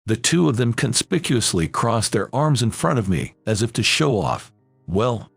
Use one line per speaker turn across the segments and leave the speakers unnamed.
The two of them conspicuously crossed their arms in front of me, as if to show off. Well,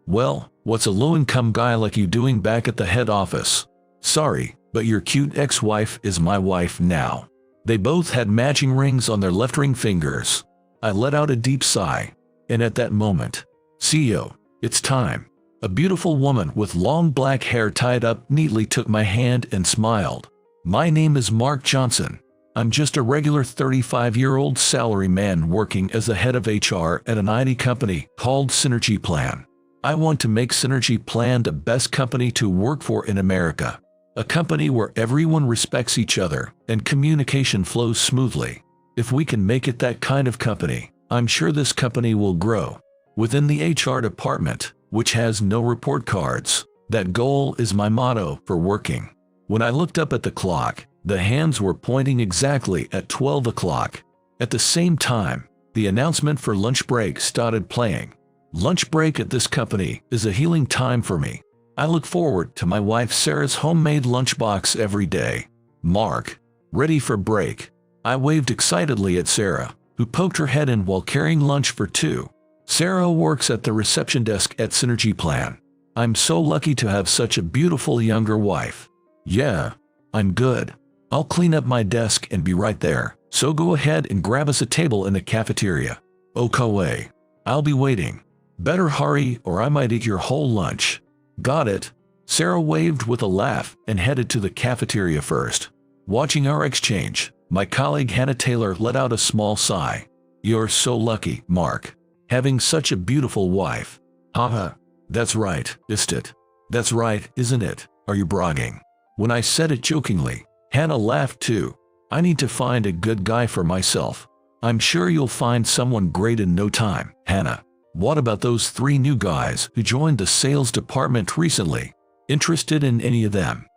what's a low-income guy like you doing back at the head office? Sorry, but your cute ex-wife is my wife now. They both had matching rings on their left ring fingers. I let out a deep sigh. And at that moment, CEO, it's time. A beautiful woman with long black hair tied up neatly took my hand and smiled. My name is Mark Johnson. I'm just a regular 35-year-old salaryman working as the head of HR at an IT company called Synergy Plan. I want to make Synergy Plan the best company to work for in America. A company where everyone respects each other and communication flows smoothly. If we can make it that kind of company, I'm sure this company will grow. Within the HR department, which has no report cards, that goal is my motto for working. When I looked up at the clock, the hands were pointing exactly at 12 o'clock. At the same time, the announcement for lunch break started playing. Lunch break at this company is a healing time for me. I look forward to my wife Sarah's homemade lunchbox every day. Mark, ready for break. I waved excitedly at Sarah, who poked her head in while carrying lunch for two. Sarah works at the reception desk at Synergy Plan. I'm so lucky to have such a beautiful younger wife. Yeah, I'm good. I'll clean up my desk and be right there, so go ahead and grab us a table in the cafeteria. Okay, I'll be waiting. Better hurry or I might eat your whole lunch. Got it. Sarah waved with a laugh and headed to the cafeteria first. Watching our exchange, my colleague Hannah Taylor let out a small sigh. You're so lucky, Mark. Having such a beautiful wife. Haha, that's right, isn't it? That's right, isn't it? Are you bragging? When I said it jokingly, Hannah laughed too. I need to find a good guy for myself. I'm sure you'll find someone great in no time, Hannah. What about those 3 new guys who joined the sales department recently? Interested in any of them?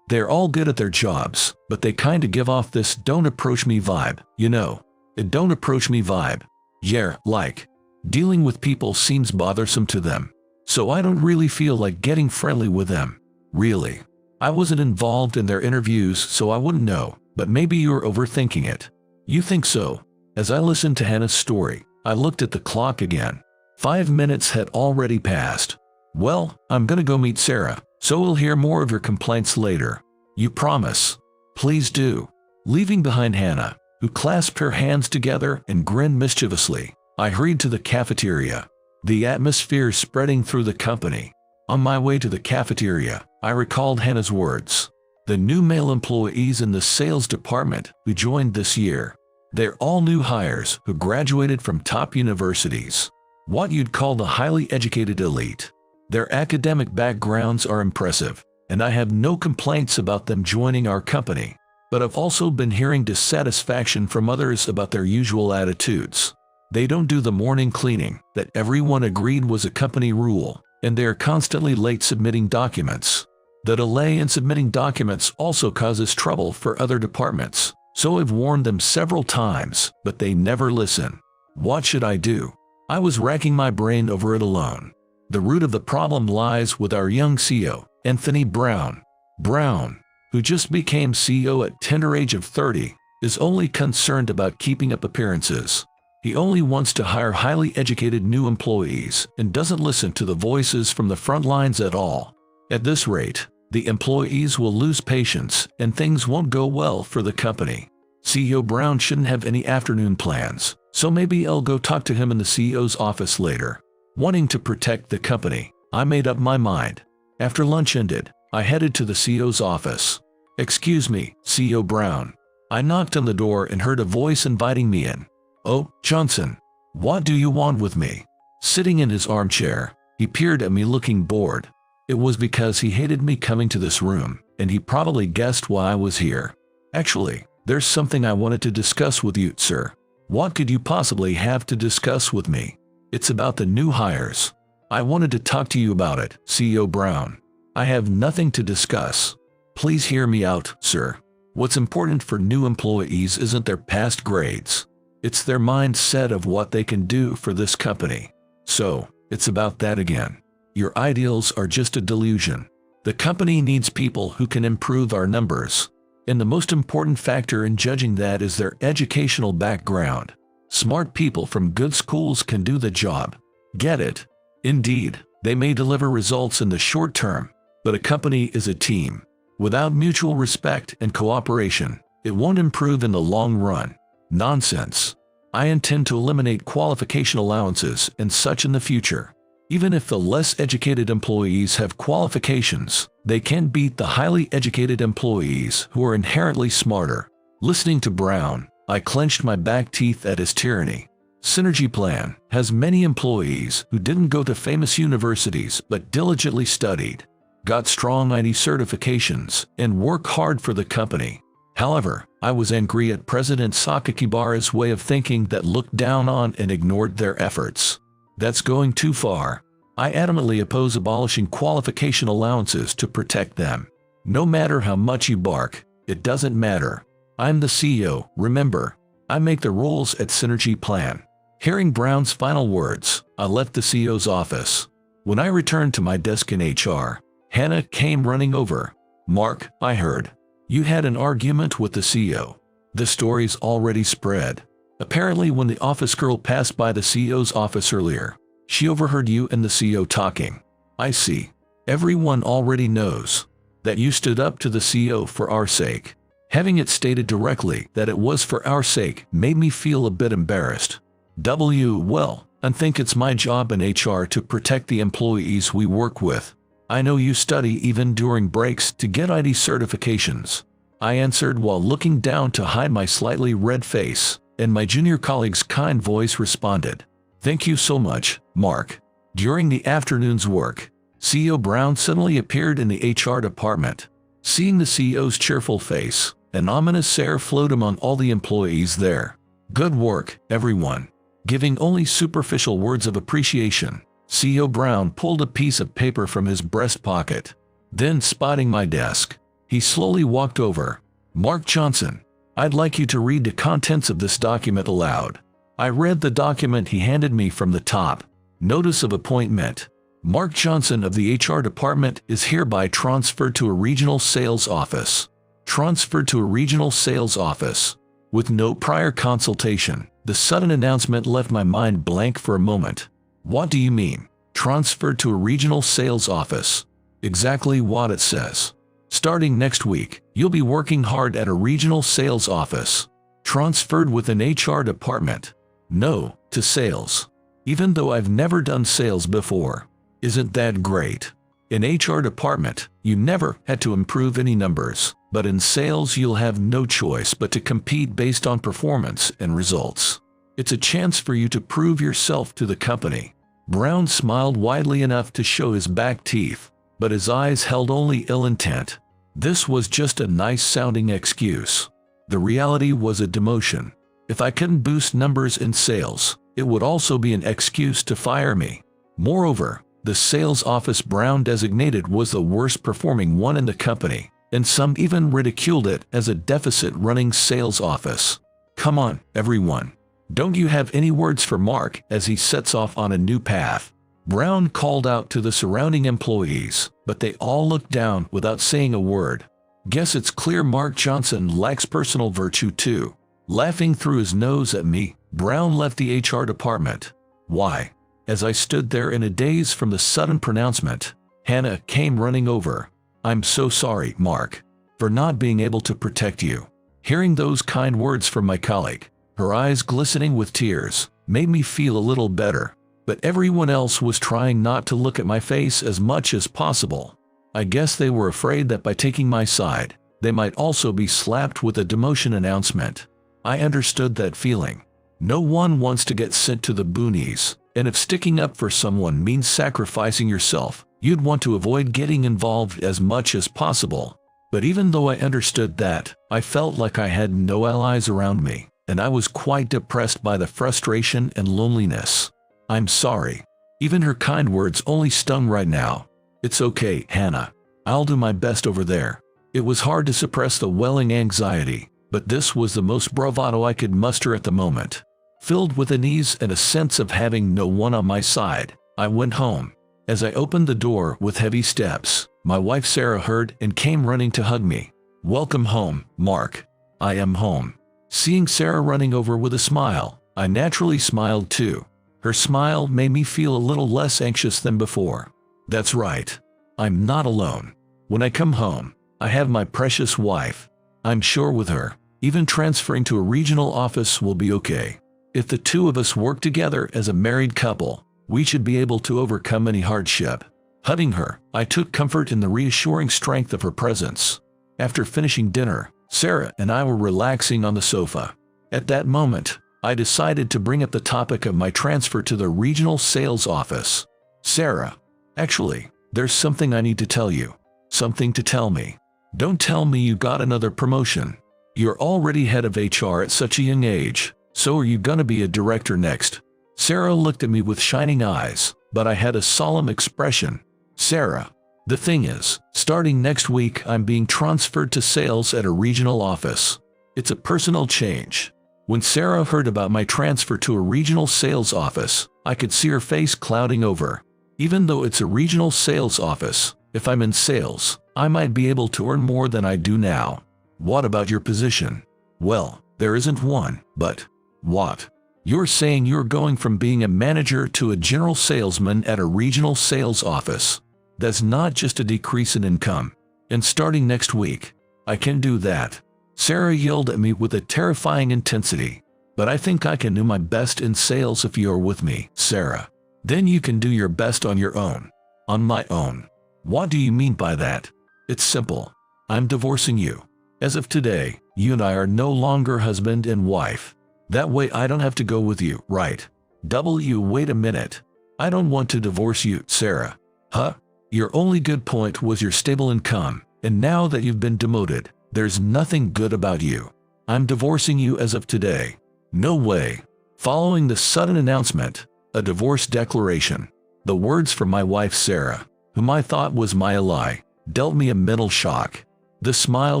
They're all good at their jobs, but they kinda give off this don't approach me vibe, you know. A don't approach me vibe. Yeah, like, dealing with people seems bothersome to them. So I don't really feel like getting friendly with them. Really. I wasn't involved in their interviews so I wouldn't know, but maybe you're overthinking it. You think so? As I listened to Hannah's story, I looked at the clock again. 5 minutes had already passed. Well, I'm gonna go meet Sarah, so we'll hear more of your complaints later. You promise? Please do. Leaving behind Hannah, who clasped her hands together and grinned mischievously, I hurried to the cafeteria. The atmosphere spreading through the company. On my way to the cafeteria, I recalled Hannah's words. The new male employees in the sales department who joined this year. They're all new hires who graduated from top universities. What you'd call the highly educated elite. Their academic backgrounds are impressive, and I have no complaints about them joining our company. But I've also been hearing dissatisfaction from others about their usual attitudes. They don't do the morning cleaning that everyone agreed was a company rule, and they are constantly late submitting documents. The delay in submitting documents also causes trouble for other departments, so I've warned them several times, but they never listen. What should I do? I was racking my brain over it alone. The root of the problem lies with our young CEO, Anthony Brown. Brown, who just became CEO at tender age of 30, is only concerned about keeping up appearances. He only wants to hire highly educated new employees and doesn't listen to the voices from the front lines at all. At this rate, the employees will lose patience and things won't go well for the company. CEO Brown shouldn't have any afternoon plans, so maybe I'll go talk to him in the CEO's office later. Wanting to protect the company, I made up my mind. After lunch ended, I headed to the CEO's office. Excuse me, CEO Brown. I knocked on the door and heard a voice inviting me in. Oh, Johnson, what do you want with me? Sitting in his armchair, he peered at me looking bored. It was because he hated me coming to this room, and he probably guessed why I was here. Actually, there's something I wanted to discuss with you, sir. What could you possibly have to discuss with me? It's about the new hires. I wanted to talk to you about it, CEO Brown. I have nothing to discuss. Please hear me out, sir. What's important for new employees isn't their past grades. It's their mindset of what they can do for this company. So, it's about that again. Your ideals are just a delusion. The company needs people who can improve our numbers. And the most important factor in judging that is their educational background. Smart people from good schools can do the job. Get it? Indeed, they may deliver results in the short term, but a company is a team. Without mutual respect and cooperation, it won't improve in the long run. Nonsense. I intend to eliminate qualification allowances and such in the future. Even if the less educated employees have qualifications, they can't beat the highly educated employees who are inherently smarter. Listening to Brown, I clenched my back teeth at his tyranny. Synergy Plan has many employees who didn't go to famous universities but diligently studied, got strong IT certifications, and work hard for the company. However, I was angry at President Sakakibara's way of thinking that looked down on and ignored their efforts. That's going too far. I adamantly oppose abolishing qualification allowances to protect them. No matter how much you bark, it doesn't matter. I'm the CEO, remember. I make the rules at Synergy Plan. Hearing Brown's final words, I left the CEO's office. When I returned to my desk in HR, Hannah came running over. "Mark, I heard. You had an argument with the CEO. The story's already spread. Apparently when the office girl passed by the CEO's office earlier, she overheard you and the CEO talking. I see. Everyone already knows that you stood up to the CEO for our sake. Having it stated directly that it was for our sake made me feel a bit embarrassed. Well, I think it's my job in HR to protect the employees we work with. I know you study even during breaks to get IT certifications." I answered while looking down to hide my slightly red face, and my junior colleague's kind voice responded, "Thank you so much, Mark." During the afternoon's work, CEO Brown suddenly appeared in the HR department. Seeing the CEO's cheerful face, an ominous air flowed among all the employees there. "Good work, everyone." Giving only superficial words of appreciation, CEO Brown pulled a piece of paper from his breast pocket. Then, spotting my desk, he slowly walked over. "Mark Johnson, I'd like you to read the contents of this document aloud." I read the document he handed me from the top. Notice of appointment. Mark Johnson of the HR department is hereby transferred to a regional sales office. Transferred to a regional sales office. With no prior consultation, the sudden announcement left my mind blank for a moment. What do you mean? Transferred to a regional sales office. Exactly what it says. Starting next week, you'll be working hard at a regional sales office. Transferred with an HR department. No, to sales. Even though I've never done sales before. Isn't that great? In HR department, you never had to improve any numbers, but in sales you'll have no choice but to compete based on performance and results. It's a chance for you to prove yourself to the company. Brown smiled widely enough to show his back teeth, but his eyes held only ill intent. This was just a nice-sounding excuse. The reality was a demotion. If I couldn't boost numbers in sales, it would also be an excuse to fire me. Moreover, the sales office Brown designated was the worst-performing one in the company, and some even ridiculed it as a deficit-running sales office. Come on, everyone. Don't you have any words for Mark as he sets off on a new path? Brown called out to the surrounding employees, but they all looked down without saying a word. Guess it's clear Mark Johnson lacks personal virtue too. Laughing through his nose at me, Brown left the HR department. Why? As I stood there in a daze from the sudden pronouncement, Hannah came running over. I'm so sorry, Mark, for not being able to protect you. Hearing those kind words from my colleague, her eyes glistening with tears, made me feel a little better. But everyone else was trying not to look at my face as much as possible. I guess they were afraid that by taking my side, they might also be slapped with a demotion announcement. I understood that feeling. No one wants to get sent to the boonies, and if sticking up for someone means sacrificing yourself, you'd want to avoid getting involved as much as possible. But even though I understood that, I felt like I had no allies around me, and I was quite depressed by the frustration and loneliness. I'm sorry. Even her kind words only stung right now. It's okay, Hannah. I'll do my best over there. It was hard to suppress the welling anxiety, but this was the most bravado I could muster at the moment. Filled with unease and a sense of having no one on my side, I went home. As I opened the door with heavy steps, my wife Sarah heard and came running to hug me. Welcome home, Mark. I am home. Seeing Sarah running over with a smile, I naturally smiled too. Her smile made me feel a little less anxious than before. That's right. I'm not alone. When I come home, I have my precious wife. I'm sure with her, even transferring to a regional office will be okay. If the two of us work together as a married couple, we should be able to overcome any hardship. Hugging her, I took comfort in the reassuring strength of her presence. After finishing dinner, Sarah and I were relaxing on the sofa. At that moment, I decided to bring up the topic of my transfer to the regional sales office. Sarah, actually, there's something I need to tell you. Something to tell me. Don't tell me you got another promotion. You're already head of HR at such a young age, so are you gonna be a director next? Sarah looked at me with shining eyes, but I had a solemn expression. Sarah, the thing is, starting next week I'm being transferred to sales at a regional office. It's a personal change. When Sarah heard about my transfer to a regional sales office, I could see her face clouding over. Even though it's a regional sales office, if I'm in sales, I might be able to earn more than I do now. What about your position? Well, there isn't one, but what? You're saying you're going from being a manager to a general salesman at a regional sales office. That's not just a decrease in income. And starting next week, I can do that. Sarah yelled at me with a terrifying intensity. But I think I can do my best in sales if you're with me, Sarah. Then you can do your best on your own. On my own. What do you mean by that? It's simple. I'm divorcing you. As of today, you and I are no longer husband and wife. That way I don't have to go with you, right? Wait a minute. I don't want to divorce you, Sarah. Huh? Your only good point was your stable income, and now that you've been demoted, there's nothing good about you. I'm divorcing you as of today. No way. Following the sudden announcement, a divorce declaration, the words from my wife Sarah, whom I thought was my ally, dealt me a mental shock. The smile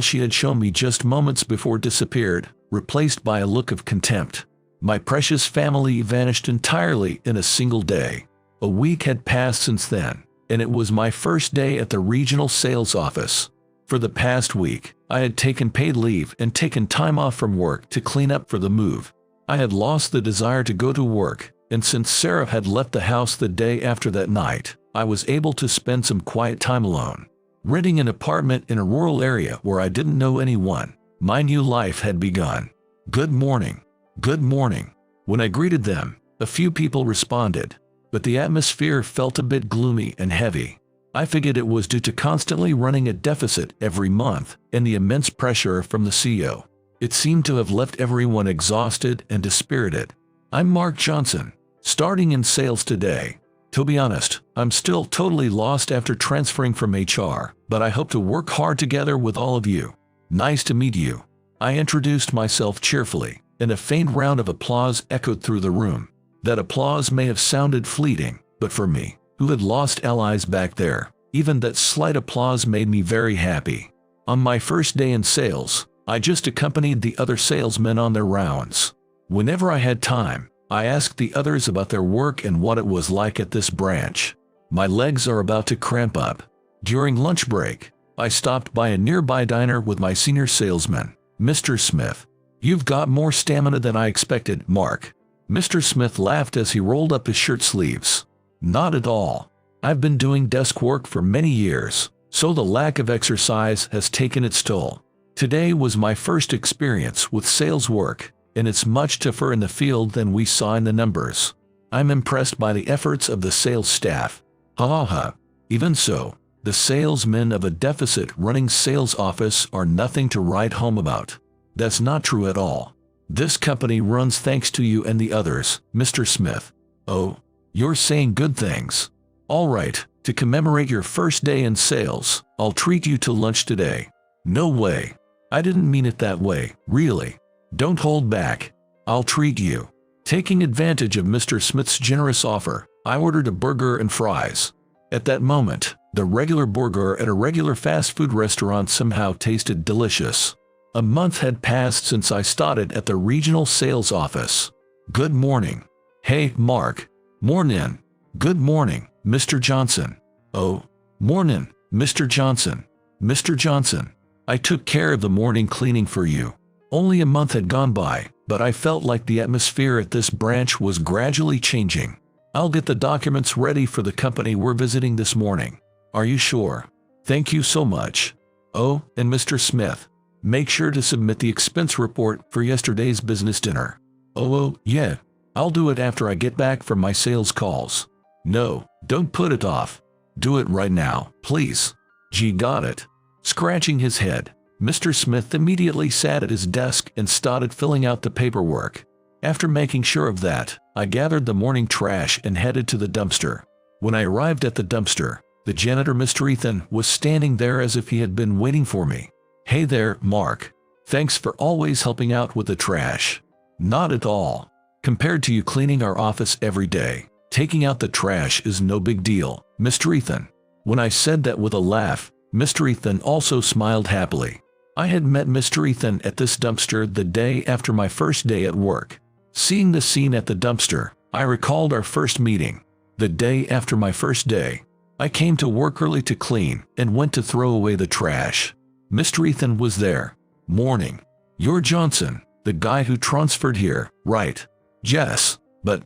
she had shown me just moments before disappeared, replaced by a look of contempt. My precious family vanished entirely in a single day. A week had passed since then, and it was my first day at the regional sales office. For the past week, I had taken paid leave and taken time off from work to clean up for the move. I had lost the desire to go to work, and since Sarah had left the house the day after that night, I was able to spend some quiet time alone. Renting an apartment in a rural area where I didn't know anyone, my new life had begun. Good morning. Good morning. When I greeted them, a few people responded, but the atmosphere felt a bit gloomy and heavy. I figured it was due to constantly running a deficit every month and the immense pressure from the CEO. It seemed to have left everyone exhausted and dispirited. I'm Mark Johnson, starting in sales today. To be honest, I'm still totally lost after transferring from HR, but I hope to work hard together with all of you. Nice to meet you. I introduced myself cheerfully, and a faint round of applause echoed through the room. That applause may have sounded fleeting, but for me, who had lost allies back there, even that slight applause made me very happy. On my first day in sales, I just accompanied the other salesmen on their rounds. Whenever I had time, I asked the others about their work and what it was like at this branch. My legs are about to cramp up. During lunch break, I stopped by a nearby diner with my senior salesman, Mr. Smith. You've got more stamina than I expected, Mark. Mr. Smith laughed as he rolled up his shirt sleeves. Not at all. I've been doing desk work for many years, so the lack of exercise has taken its toll. Today was my first experience with sales work, and it's much tougher in the field than we saw in the numbers. I'm impressed by the efforts of the sales staff. Ha ha ha. Even so, the salesmen of a deficit-running sales office are nothing to write home about. That's not true at all. This company runs thanks to you and the others, Mr. Smith. Oh, you're saying good things. All right, to commemorate your first day in sales, I'll treat you to lunch today. No way. I didn't mean it that way, really. Don't hold back. I'll treat you. Taking advantage of Mr. Smith's generous offer, I ordered a burger and fries. At that moment, the regular burger at a regular fast food restaurant somehow tasted delicious. A month had passed since I started at the regional sales office. Good morning. Hey, Mark. Mornin'. Good morning, Mr. Johnson. Oh, mornin', Mr. Johnson. Mr. Johnson. I took care of the morning cleaning for you. Only a month had gone by, but I felt like the atmosphere at this branch was gradually changing. I'll get the documents ready for the company we're visiting this morning. Are you sure? Thank you so much. Oh, and Mr. Smith, make sure to submit the expense report for yesterday's business dinner. Oh, yeah. I'll do it after I get back from my sales calls. No, don't put it off. Do it right now, please. Gee, got it. Scratching his head, Mr. Smith immediately sat at his desk and started filling out the paperwork. After making sure of that, I gathered the morning trash and headed to the dumpster. When I arrived at the dumpster, the janitor, Mr. Ethan, was standing there as if he had been waiting for me. Hey there, Mark. Thanks for always helping out with the trash. Not at all. Compared to you cleaning our office every day, taking out the trash is no big deal, Mr. Ethan. When I said that with a laugh, Mr. Ethan also smiled happily. I had met Mr. Ethan at this dumpster the day after my first day at work. Seeing the scene at the dumpster, I recalled our first meeting. The day after my first day, I came to work early to clean and went to throw away the trash. Mr. Ethan was there. Morning. You're Johnson, the guy who transferred here, right? Yes, but,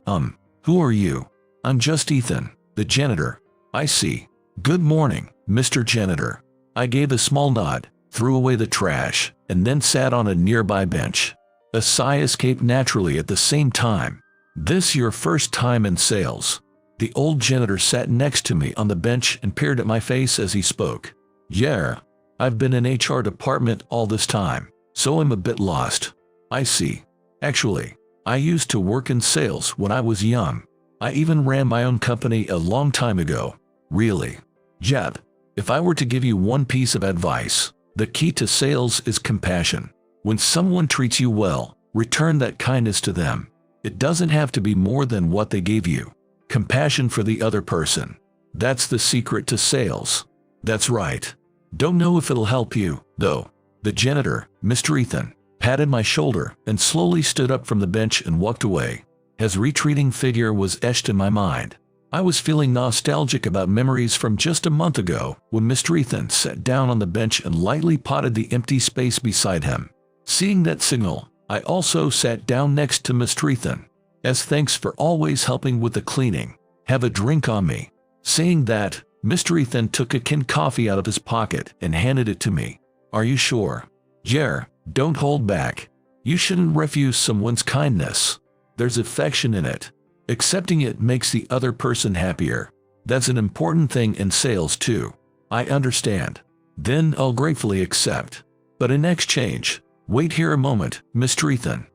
who are you? I'm just Ethan, the janitor. I see. Good morning, Mr. Janitor. I gave a small nod, threw away the trash, and then sat on a nearby bench. A sigh escaped naturally at the same time. This your first time in sales? The old janitor sat next to me on the bench and peered at my face as he spoke. Yeah, I've been in HR department all this time, so I'm a bit lost. I see. Actually, I used to work in sales when I was young. I even ran my own company a long time ago. Really? Jeb, if I were to give you one piece of advice, the key to sales is compassion. When someone treats you well, return that kindness to them. It doesn't have to be more than what they gave you. Compassion for the other person. That's the secret to sales. That's right. Don't know if it'll help you, though. The janitor, Mr. Ethan, patted my shoulder and slowly stood up from the bench and walked away. His retreating figure was etched in my mind. I was feeling nostalgic about memories from just a month ago when Mr. Ethan sat down on the bench and lightly potted the empty space beside him. Seeing that signal, I also sat down next to Mr. Ethan. As thanks for always helping with the cleaning, have a drink on me. Saying that, Mr. Ethan took a can of coffee out of his pocket and handed it to me. Are you sure? Yeah, don't hold back. You shouldn't refuse someone's kindness. There's affection in it. Accepting it makes the other person happier. That's an important thing in sales too. I understand. Then I'll gratefully accept. But in exchange, wait here a moment, Mr. Ethan.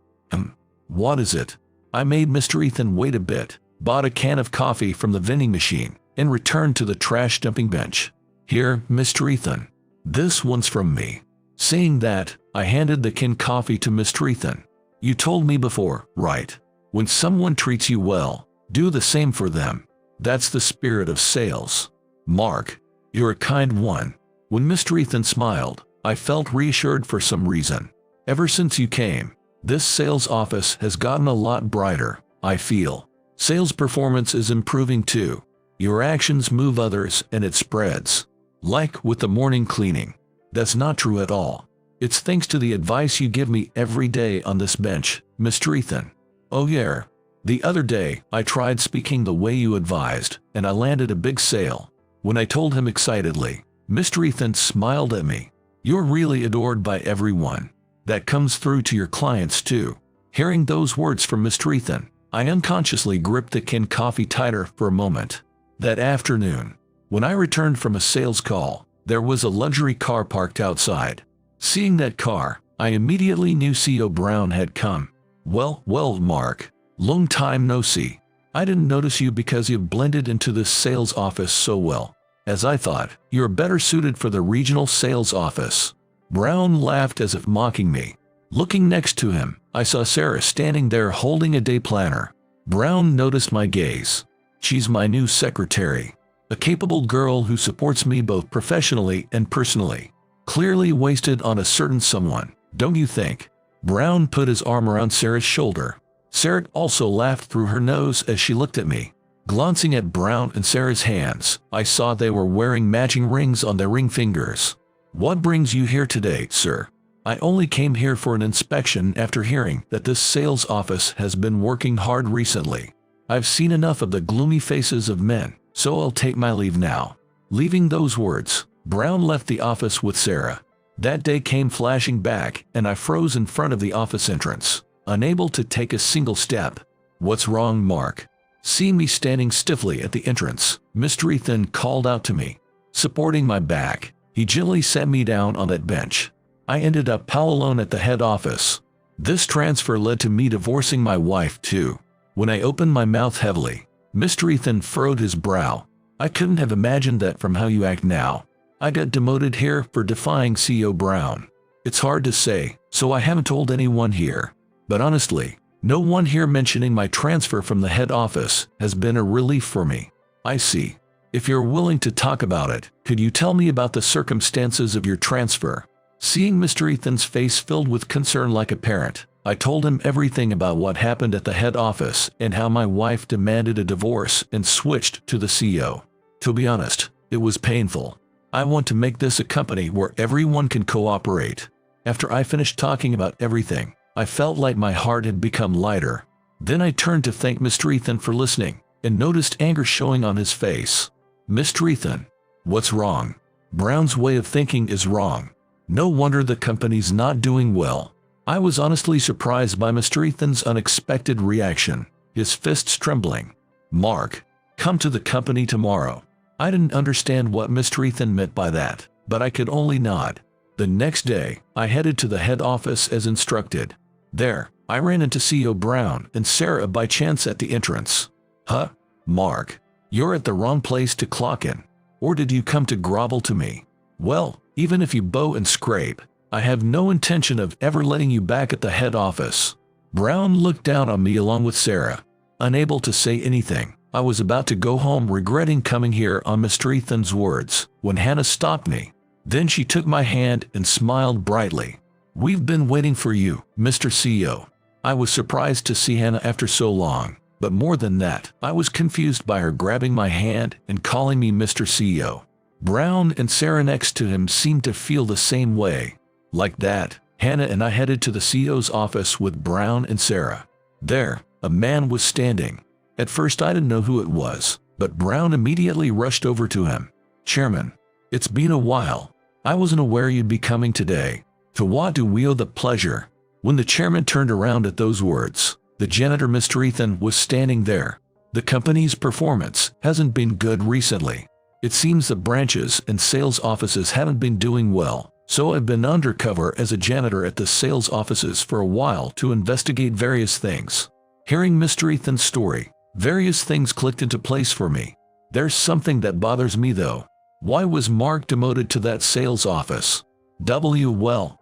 What is it? I made Mr. Ethan wait a bit, bought a can of coffee from the vending machine, and returned to the trash dumping bench. Here, Mr. Ethan. This one's from me. Saying that, I handed the can of coffee to Mr. Ethan. You told me before, right? When someone treats you well, do the same for them. That's the spirit of sales. Mark, you're a kind one. When Mr. Ethan smiled, I felt reassured for some reason. Ever since you came, this sales office has gotten a lot brighter, I feel. Sales performance is improving too. Your actions move others and it spreads. Like with the morning cleaning. That's not true at all. It's thanks to the advice you give me every day on this bench, Mr. Ethan. Oh yeah. The other day, I tried speaking the way you advised, and I landed a big sale. When I told him excitedly, Mr. Ethan smiled at me. You're really adored by everyone. That comes through to your clients too. Hearing those words from Mr. Ethan, I unconsciously gripped the can of coffee tighter for a moment. That afternoon, when I returned from a sales call, there was a luxury car parked outside. Seeing that car, I immediately knew CEO Brown had come. Well, Mark. Long time no see. I didn't notice you because you've blended into this sales office so well. As I thought, you're better suited for the regional sales office. Brown laughed as if mocking me. Looking next to him, I saw Sarah standing there holding a day planner. Brown noticed my gaze. She's my new secretary. A capable girl who supports me both professionally and personally. Clearly wasted on a certain someone, don't you think? Brown put his arm around Sarah's shoulder. Sarah also laughed through her nose as she looked at me. Glancing at Brown and Sarah's hands, I saw they were wearing matching rings on their ring fingers. What brings you here today, sir? I only came here for an inspection after hearing that this sales office has been working hard recently. I've seen enough of the gloomy faces of men, so I'll take my leave now. Leaving those words, Brown left the office with Sarah. That day came flashing back, and I froze in front of the office entrance, unable to take a single step. What's wrong, Mark? Seeing me standing stiffly at the entrance, Mr. Ethan called out to me. Supporting my back, he gently sat me down on that bench. I ended up all alone at the head office. This transfer led to me divorcing my wife too. When I opened my mouth heavily, Mr. Ethan furrowed his brow. I couldn't have imagined that from how you act now. I got demoted here for defying CEO Brown. It's hard to say, so I haven't told anyone here. But honestly, no one here mentioning my transfer from the head office has been a relief for me. I see. If you're willing to talk about it, could you tell me about the circumstances of your transfer? Seeing Mr. Ethan's face filled with concern like a parent, I told him everything about what happened at the head office and how my wife demanded a divorce and switched to the CEO. To be honest, it was painful. I want to make this a company where everyone can cooperate. After I finished talking about everything, I felt like my heart had become lighter. Then I turned to thank Mr. Ethan for listening and noticed anger showing on his face. Mr. Ethan, what's wrong? Brown's way of thinking is wrong. No wonder the company's not doing well. I was honestly surprised by Mr. Ethan's unexpected reaction, his fists trembling. Mark, come to the company tomorrow. I didn't understand what Mr. Ethan meant by that, but I could only nod. The next day, I headed to the head office as instructed. There, I ran into CEO Brown and Sarah by chance at the entrance. Huh? Mark, you're at the wrong place to clock in. Or did you come to grovel to me? Well, even if you bow and scrape, I have no intention of ever letting you back at the head office. Brown looked down on me along with Sarah. Unable to say anything, I was about to go home regretting coming here on Mr. Ethan's words, when Hannah stopped me. Then she took my hand and smiled brightly. We've been waiting for you, Mr. CEO. I was surprised to see Hannah after so long, but more than that, I was confused by her grabbing my hand and calling me Mr. CEO. Brown and Sarah next to him seemed to feel the same way. Like that, Hannah and I headed to the CEO's office with Brown and Sarah. There, a man was standing. At first I didn't know who it was, but Brown immediately rushed over to him. Chairman, it's been a while. I wasn't aware you'd be coming today. To what do we owe the pleasure? When the chairman turned around at those words, the janitor Mr. Ethan was standing there. The company's performance hasn't been good recently. It seems the branches and sales offices haven't been doing well, so I've been undercover as a janitor at the sales offices for a while to investigate various things. Hearing Mr. Ethan's story, various things clicked into place for me. There's something that bothers me though. Why was Mark demoted to that sales office? Well,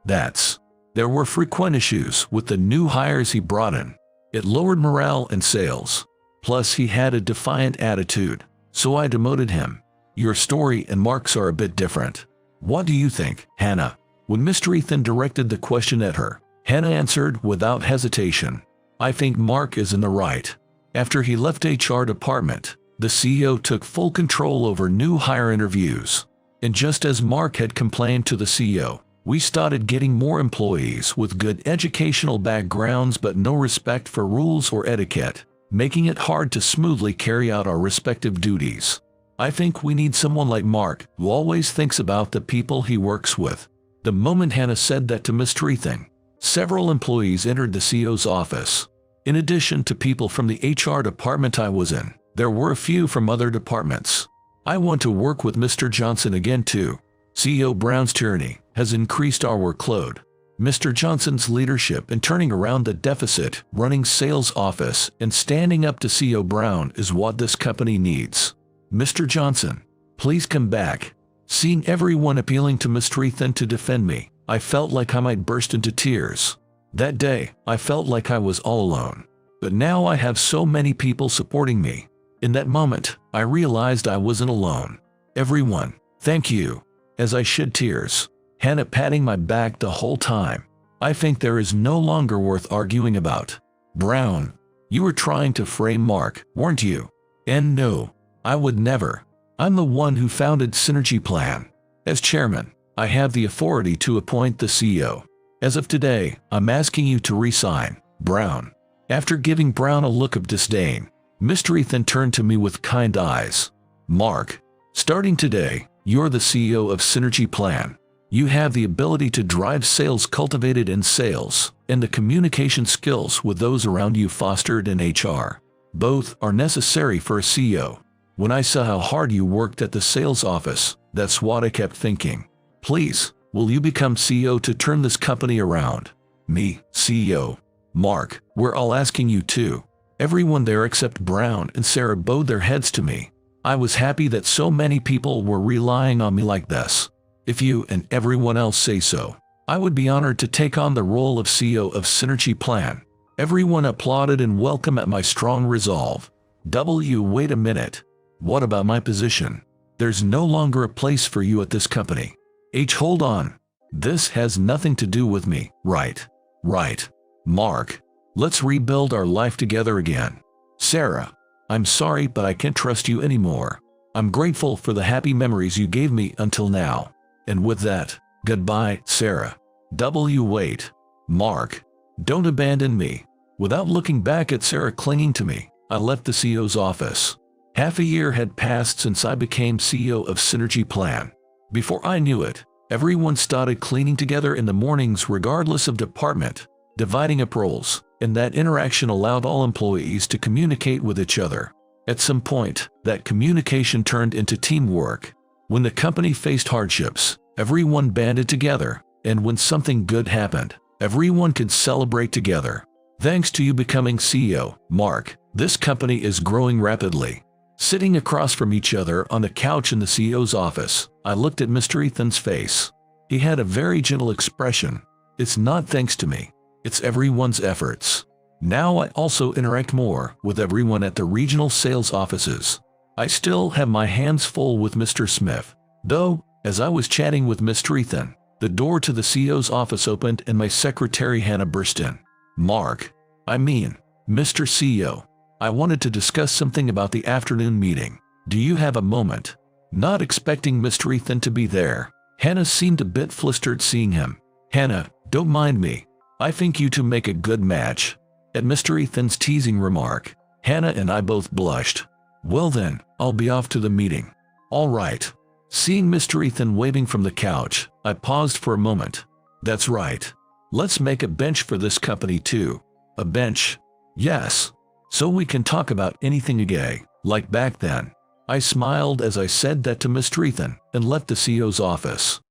there were frequent issues with the new hires he brought in. It lowered morale in sales. Plus he had a defiant attitude, so I demoted him. Your story and Mark's are a bit different. What do you think, Hannah? When Mr. Ethan directed the question at her, Hannah answered without hesitation. I think Mark is in the right. After he left HR department, the CEO took full control over new hire interviews. And just as Mark had complained to the CEO, we started getting more employees with good educational backgrounds but no respect for rules or etiquette, making it hard to smoothly carry out our respective duties. I think we need someone like Mark who always thinks about the people he works with. The moment Hannah said that to Mr. Ethan, several employees entered the CEO's office. In addition to people from the HR department I was in, there were a few from other departments. I want to work with Mr. Johnson again too. CEO Brown's tyranny has increased our workload. Mr. Johnson's leadership in turning around the deficit, running sales office, and standing up to CEO Brown is what this company needs. Mr. Johnson, please come back. Seeing everyone appealing to Mr. Ethan to defend me, I felt like I might burst into tears. That day, I felt like I was all alone. But now I have so many people supporting me. In that moment, I realized I wasn't alone. Everyone, thank you. As I shed tears, Hannah patting my back the whole time. I think there is no longer worth arguing about. Brown, you were trying to frame Mark, weren't you? And no, I would never. I'm the one who founded Synergy Plan. As chairman, I have the authority to appoint the CEO. As of today, I'm asking you to resign, Brown." After giving Brown a look of disdain, Mr. Ethan turned to me with kind eyes. "Mark, starting today, you're the CEO of Synergy Plan. You have the ability to drive sales cultivated in sales, and the communication skills with those around you fostered in HR. Both are necessary for a CEO. When I saw how hard you worked at the sales office, that's what I kept thinking. Please, will you become CEO to turn this company around?" "Me, CEO? Mark, we're all asking you to." Everyone there except Brown and Sarah bowed their heads to me. I was happy that so many people were relying on me like this. If you and everyone else say so, I would be honored to take on the role of CEO of Synergy Plan. Everyone applauded in welcome at my strong resolve. Wait a minute. What about my position? There's no longer a place for you at this company. Hold on. This has nothing to do with me, right? Right. Mark, let's rebuild our life together again. Sarah, I'm sorry but I can't trust you anymore. I'm grateful for the happy memories you gave me until now. And with that, goodbye, Sarah. Wait. Mark, don't abandon me. Without looking back at Sarah clinging to me, I left the CEO's office. Half a year had passed since I became CEO of Synergy Plan. Before I knew it, everyone started cleaning together in the mornings regardless of department, dividing up roles, and that interaction allowed all employees to communicate with each other. At some point, that communication turned into teamwork. When the company faced hardships, everyone banded together, and when something good happened, everyone could celebrate together. Thanks to you becoming CEO, Mark, this company is growing rapidly. Sitting across from each other on the couch in the CEO's office, I looked at Mr. Ethan's face. He had a very gentle expression. It's not thanks to me. It's everyone's efforts. Now I also interact more with everyone at the regional sales offices. I still have my hands full with Mr. Smith. Though, as I was chatting with Mr. Ethan, the door to the CEO's office opened and my secretary Hannah burst in. Mark, Mr. CEO, I wanted to discuss something about the afternoon meeting. Do you have a moment? Not expecting Mr. Ethan to be there, Hannah seemed a bit flustered seeing him. Hannah, don't mind me. I think you two make a good match. At Mr. Ethan's teasing remark, Hannah and I both blushed. Well then, I'll be off to the meeting. All right. Seeing Mr. Ethan waving from the couch, I paused for a moment. That's right. Let's make a bench for this company too. A bench? Yes. So we can talk about anything again, like back then. I smiled as I said that to Mr. Ethan and left the CEO's office.